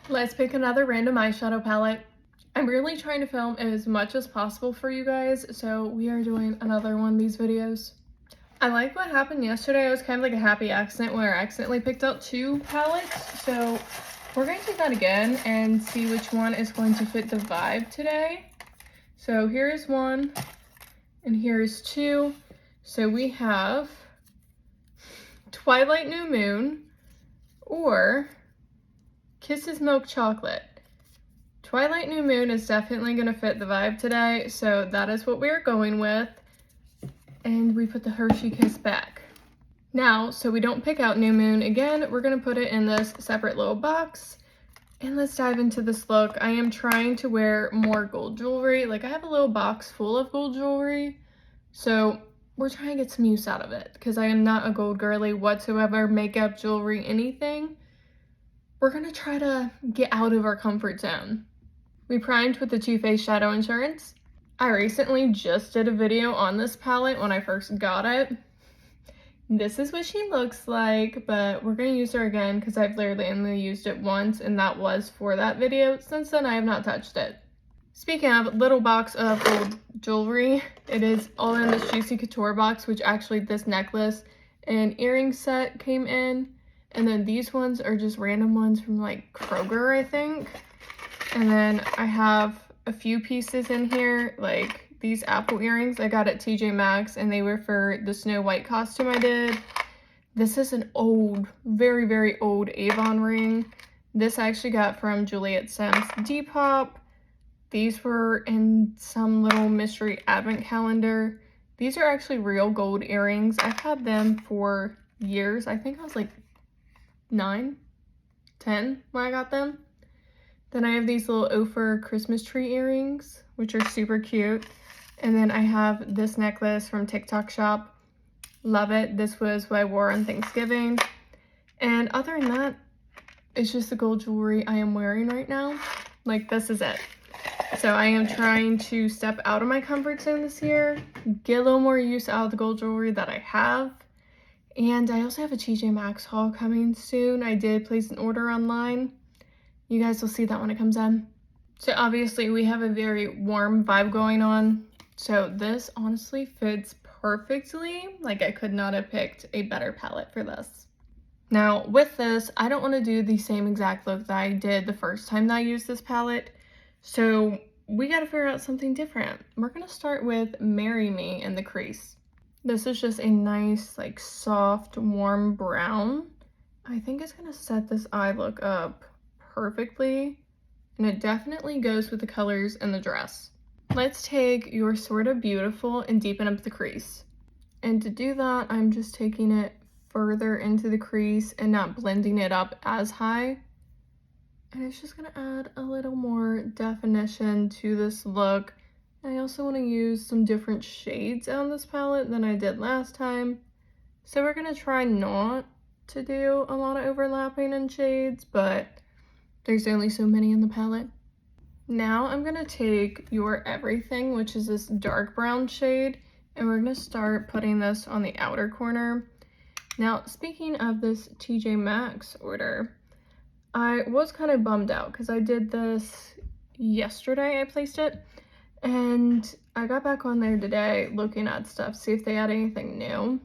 Let's pick another random eyeshadow palette. I'm really trying to film as much as possible for you guys, so we are doing another one of these videos. I like what happened yesterday. It was kind of like a happy accident where I accidentally picked out two palettes, so we're going to do that again and see which one is going to fit the vibe today. So here's one, and here's two. So we have Twilight New Moon or Kisses Milk Chocolate. Twilight New Moon is definitely going to fit the vibe today, so that is what we're going with. And we put the Hershey Kiss back. Now, so we don't pick out New Moon again, we're going to put it in this separate little box. And let's dive into this look. I am trying to wear more gold jewelry. Like, I have a little box full of gold jewelry, so we're trying to get some use out of it because I am not a gold girly whatsoever, makeup, jewelry, anything. We're going to try to get out of our comfort zone. We primed with the Too Faced Shadow Insurance. I recently just did a video on this palette when I first got it. This is what she looks like, but we're going to use her again because I've literally only used it once, and that was for that video. Since then, I have not touched it. Speaking of little box of gold jewelry, it is all in this Juicy Couture box, which actually this necklace and earring set came in. And then these ones are just random ones from like Kroger, I think. And then I have a few pieces in here, like these apple earrings I got at TJ Maxx, and they were for the Snow White costume I did. This is an old, very, very old Avon ring. This I actually got from Juliet Simms Depop. These were in some little mystery advent calendar. These are actually real gold earrings. I've had them for years. I think I was like 9, 10 when I got them. Then I have these little Ophir Christmas tree earrings, which are super cute. And then I have this necklace from TikTok Shop. Love it. This was what I wore on Thanksgiving. And other than that, it's just the gold jewelry I am wearing right now. Like, this is it. So I am trying to step out of my comfort zone this year, get a little more use out of the gold jewelry that I have. And I also have a TJ Maxx haul coming soon. I did place an order online. You guys will see that when it comes in. So obviously we have a very warm vibe going on. So this honestly fits perfectly. Like, I could not have picked a better palette for this. Now with this, I don't want to do the same exact look that I did the first time that I used this palette. So we got to figure out something different. We're going to start with Marry Me in the crease. This is just a nice, like, soft, warm brown. I think it's going to set this eye look up perfectly, and it definitely goes with the colors in the dress. Let's take You're Sorta Beautiful and deepen up the crease. And to do that, I'm just taking it further into the crease and not blending it up as high. And it's just gonna add a little more definition to this look. I also want to use some different shades on this palette than I did last time. So we're gonna try not to do a lot of overlapping in shades, but there's only so many in the palette. Now I'm gonna take Your Everything, which is this dark brown shade, and we're gonna start putting this on the outer corner. Now, speaking of this TJ Maxx order, I was kind of bummed out because I did this yesterday, I placed it, and I got back on there today looking at stuff, see if they had anything new.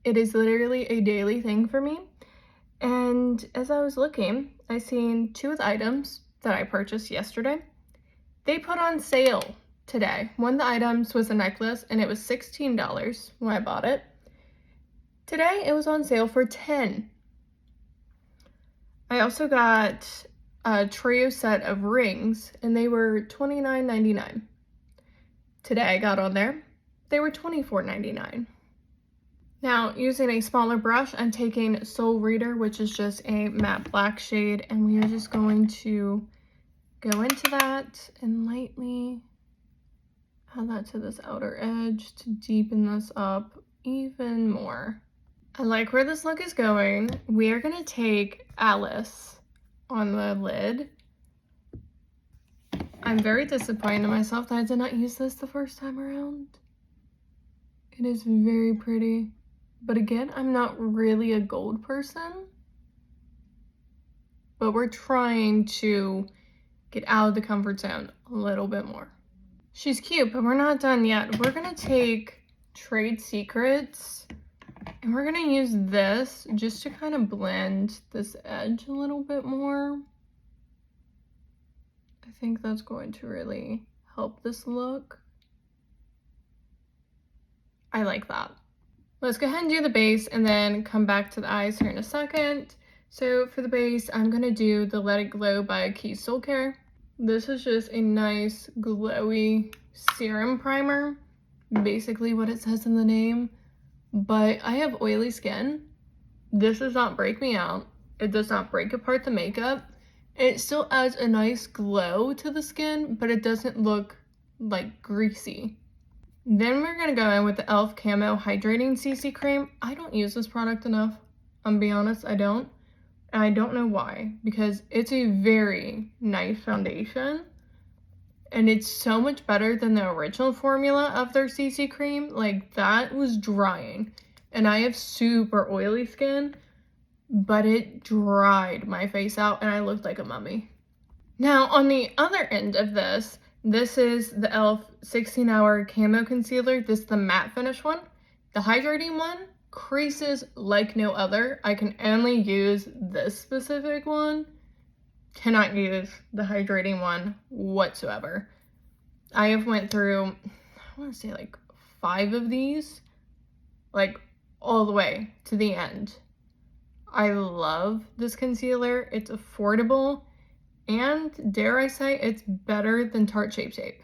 It is literally a daily thing for me. And as I was looking, I seen two of the items that I purchased yesterday. They put on sale today. One of the items was a necklace, and it was $16 when I bought it. Today, it was on sale for $10. I also got a trio set of rings, and they were $29.99. Today, I got on there. They were $24.99. Now, using a smaller brush, I'm taking Soul Reader, which is just a matte black shade, and we are just going to go into that and lightly add that to this outer edge to deepen this up even more. I like where this look is going. We are going to take Alice on the lid. I'm very disappointed in myself that I did not use this the first time around. It is very pretty. But again, I'm not really a gold person. but we're trying to get out of the comfort zone a little bit more. She's cute, but we're not done yet. We're gonna take Trade Secrets and we're gonna use this just to kind of blend this edge a little bit more. I think that's going to really help this look. I like that. Let's go ahead and do the base and then come back to the eyes here in a second. So for the base, I'm gonna do the Let It Glow by Keys Soul Care. This is just a nice glowy serum primer, basically what it says in the name, but I have oily skin. This does not break me out. It does not break apart the makeup. It still adds a nice glow to the skin, but it doesn't look like greasy. Then we're gonna go in with the e.l.f. Camo Hydrating CC Cream. I don't use this product enough. I'm gonna be honest, I don't. And I don't know why, because it's a very nice foundation. And it's so much better than the original formula of their CC cream. Like, that was drying. And I have super oily skin, but it dried my face out and I looked like a mummy. Now, on the other end of this, this is the e.l.f. 16-Hour Camo Concealer. This is the matte finish one. The hydrating one creases like no other. I can only use this specific one. Cannot use the hydrating one whatsoever. I have went through, I want to say like 5 of these, like all the way to the end. I love this concealer. It's affordable, and dare I say, it's better than Tarte Shape Tape.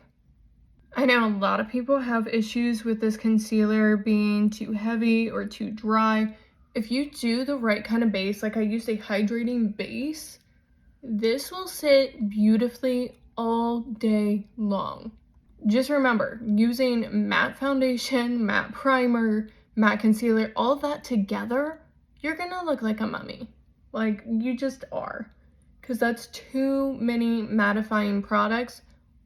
I know a lot of people have issues with this concealer being too heavy or too dry. If you do the right kind of base, like I used a hydrating base, this will sit beautifully all day long. Just remember, using matte foundation, matte primer, matte concealer, all that together, you're gonna look like a mummy. Like, you just are. Because that's too many mattifying products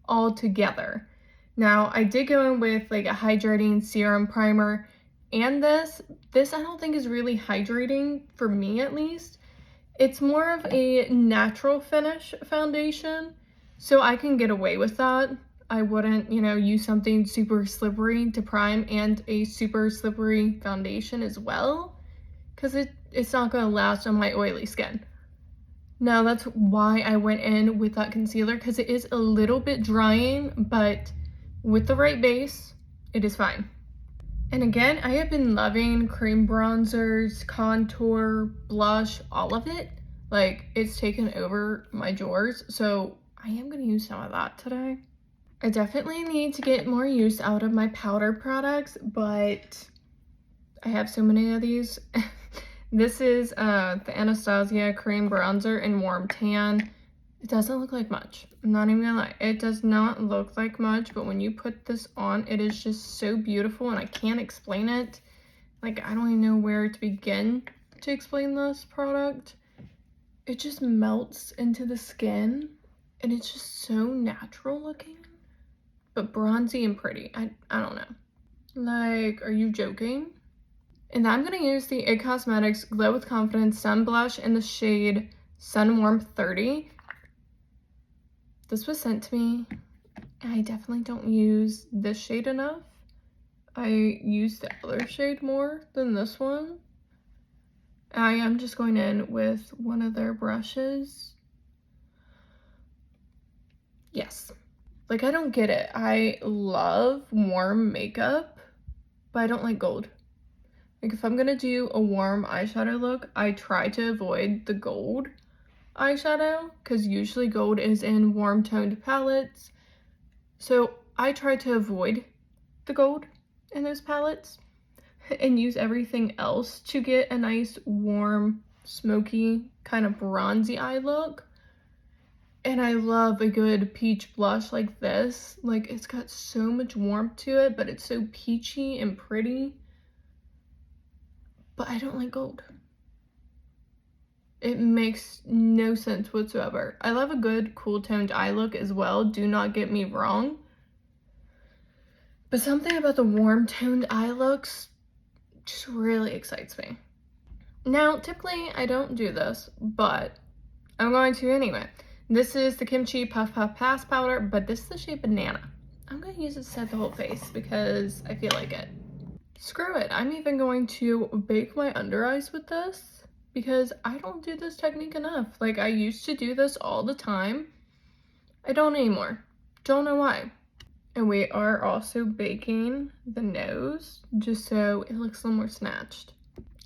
all together. Now, I did go in with like a hydrating serum primer, and this I don't think is really hydrating, for me at least. It's more of a natural finish foundation, so I can get away with that. I wouldn't, use something super slippery to prime and a super slippery foundation as well, because it's not going to last on my oily skin. Now, that's why I went in with that concealer, because it is a little bit drying, but with the right base, it is fine. And again, I have been loving cream bronzers, contour, blush, all of it. Like, it's taken over my drawers, so I am going to use some of that today. I definitely need to get more use out of my powder products, but I have so many of these. This is the Anastasia Cream Bronzer in Warm Tan. It doesn't look like much. I'm not even gonna lie. It does not look like much, but when you put this on, it is just so beautiful, and I can't explain it. Like, I don't even know where to begin to explain this product. It just melts into the skin, and it's just so natural looking, but bronzy and pretty. I don't know. Like, are you joking? And I'm going to use the IT Cosmetics Glow with Confidence Sun Blush in the shade Sun Warmth 30. This was sent to me. I definitely don't use this shade enough. I use the other shade more than this one. I am just going in with one of their brushes. Yes. Like, I don't get it. I love warm makeup, but I don't like gold. Like, if I'm gonna do a warm eyeshadow look, I try to avoid the gold eyeshadow, because usually gold is in warm toned palettes. So I try to avoid the gold in those palettes and use everything else to get a nice warm, smoky, kind of bronzy eye look. And I love a good peach blush like this. Like, it's got so much warmth to it, but it's so peachy and pretty. But I don't like gold. It makes no sense whatsoever. I love a good cool toned eye look as well, do not get me wrong. But something about the warm toned eye looks just really excites me. Now, typically I don't do this, but I'm going to anyway. This is the Kimchi Puff Puff Pass Powder, but this is the shade Banana. I'm going to use it to set the whole face because I feel like it. Screw it. I'm even going to bake my under eyes with this because I don't do this technique enough. Like, I used to do this all the time. I don't anymore. Don't know why. And we are also baking the nose just so it looks a little more snatched.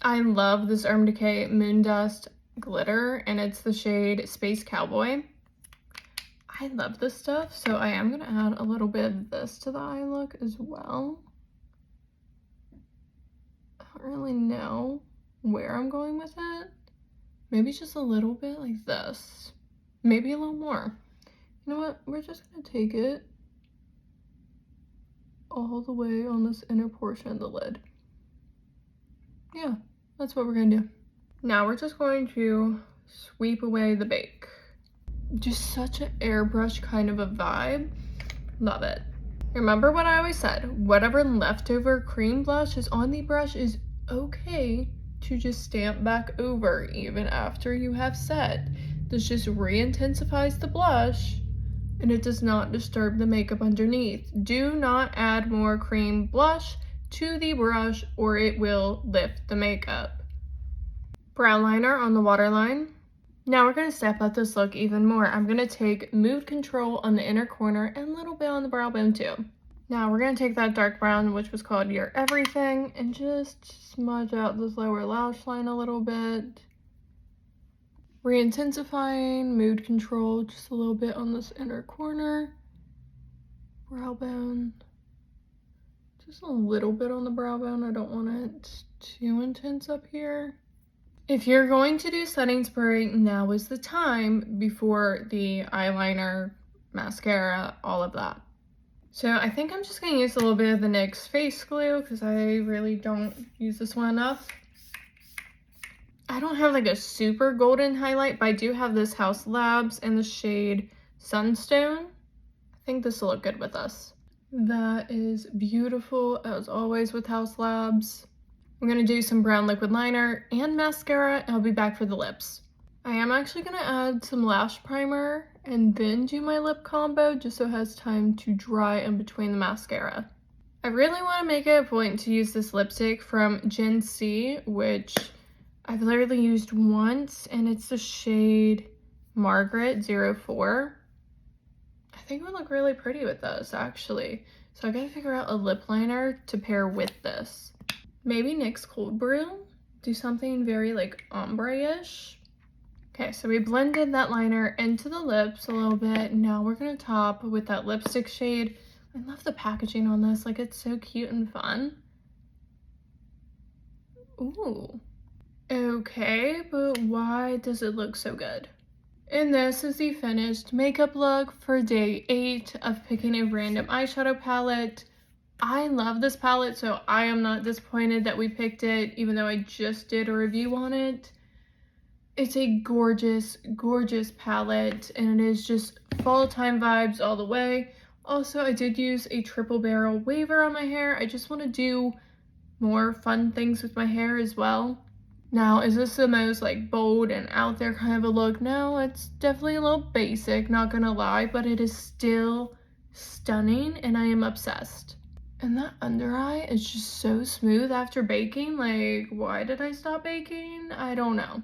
I love this Urban Decay Moon Dust glitter, and it's the shade Space Cowboy. I love this stuff, so I am going to add a little bit of this to the eye look as well. I don't really know where I'm going with it. Maybe just a little bit like this. Maybe a little more. You know what? We're just going to take it all the way on this inner portion of the lid. Yeah, that's what we're going to do. Now we're just going to sweep away the bake. Just such an airbrush kind of a vibe. Love it. Remember what I always said, whatever leftover cream blush is on the brush is okay to just stamp back over even after you have set. This just re-intensifies the blush and it does not disturb the makeup underneath. Do not add more cream blush to the brush or it will lift the makeup. Brow liner on the waterline. Now we're going to step up this look even more. I'm going to take Mood Control on the inner corner and a little bit on the brow bone too. Now we're going to take that dark brown, which was called Your Everything, and just smudge out this lower lash line a little bit. Re-intensifying Mood Control just a little bit on this inner corner. Brow bone. Just a little bit on the brow bone. I don't want it too intense up here. If you're going to do setting spray, now is the time before the eyeliner, mascara, all of that. So I think I'm just going to use a little bit of the NYX face glue because I really don't use this one enough. I don't have like a super golden highlight, but I do have this House Labs in the shade Sunstone. I think this will look good with us. That is beautiful as always with House Labs. I'm going to do some brown liquid liner and mascara, and I'll be back for the lips. I am actually going to add some lash primer and then do my lip combo just so it has time to dry in between the mascara. I really want to make it a point to use this lipstick from Gen C, which I've literally used once, and it's the shade Margaret 04. I think it would look really pretty with this, actually. So I gotta figure out a lip liner to pair with this. Maybe NYX Cold Brew, do something very like ombre-ish. Okay, so we blended that liner into the lips a little bit. Now we're gonna top with that lipstick shade. I love the packaging on this, like it's so cute and fun. Ooh. Okay, but why does it look so good? And this is the finished makeup look for day 8 of picking a random eyeshadow palette. I love this palette, so I am not disappointed that we picked it, even though I just did a review on it. It's a gorgeous, gorgeous palette, and it is just fall time vibes all the way. Also, I did use a triple barrel waver on my hair. I just want to do more fun things with my hair as well. Now, is this the most like bold and out there kind of a look? No, it's definitely a little basic, not gonna lie, but it is still stunning and I am obsessed. And that under eye is just so smooth after baking. Like, why did I stop baking? I don't know.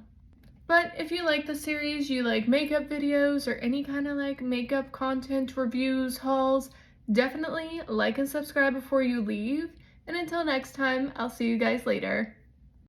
But if you like the series, you like makeup videos or any kind of like makeup content, reviews, hauls, definitely like and subscribe before you leave. And until next time, I'll see you guys later.